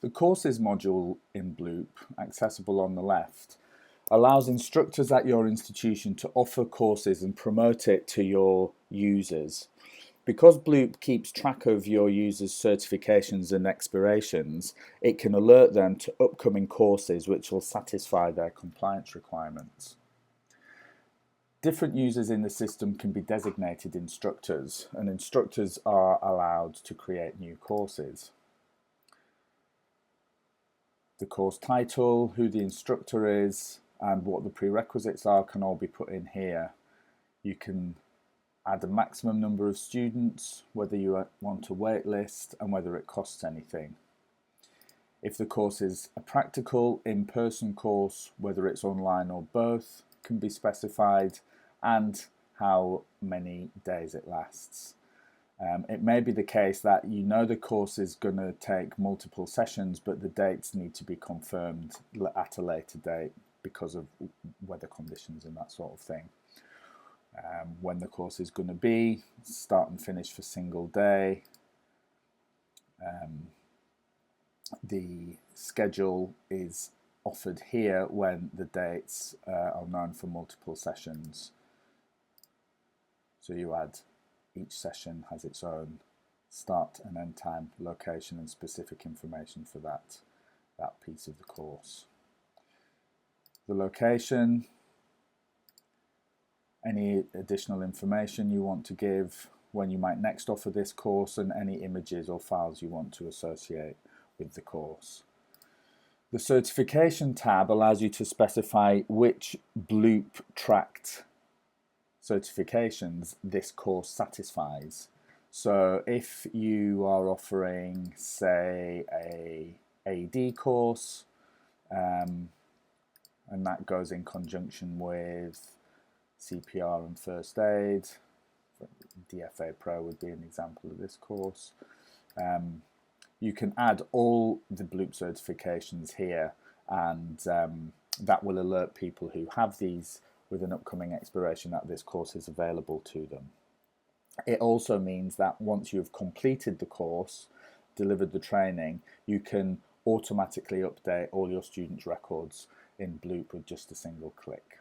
The Courses module in Bloop, accessible on the left, allows instructors at your institution to offer courses and promote it to your users. Because Bloop keeps track of your users' certifications and expirations, it can alert them to upcoming courses which will satisfy their compliance requirements. Different users in the system can be designated instructors, and instructors are allowed to create new courses. The course title, who the instructor is, and what the prerequisites are can all be put in here. You can add a maximum number of students, whether you want a wait list, and whether it costs anything. If the course is a practical, in-person course, whether it's online or both, can be specified, and how many days it lasts. It may be the case that you know the course is going to take multiple sessions, but the dates need to be confirmed at a later date because of weather conditions and that sort of thing. When the course is going to be, start and finish for single day. The schedule is offered here when the dates are known for multiple sessions. So you add each session has its own start and end time, location and specific information for that piece of the course. The location, any additional information you want to give, when you might next offer this course, and any images or files you want to associate with the course. The certification tab allows you to specify which Bloop tracked certifications this course satisfies. So if you are offering, say, a AD course, and that goes in conjunction with CPR and first aid, DFA Pro would be an example of this course. You can add all the Bloop certifications here, and that will alert people who have these with an upcoming expiration that this course is available to them. It also means that once you've completed the course, delivered the training, you can automatically update all your students' records in Bloop with just a single click.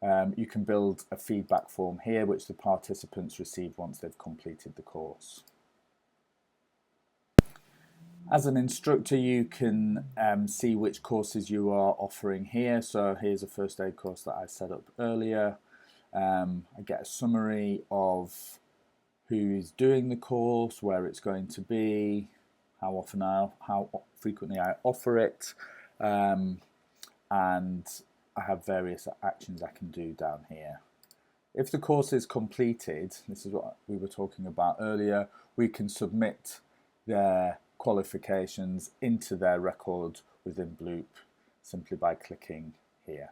You can build a feedback form here which the participants receive once they've completed the course. As an instructor, you can see which courses you are offering here. So here's a first aid course that I set up earlier. I get a summary of who is doing the course, where it's going to be, how frequently I offer it, and I have various actions I can do down here. If the course is completed, this is what we were talking about earlier, we can submit their qualifications into their record within Bloop simply by clicking here.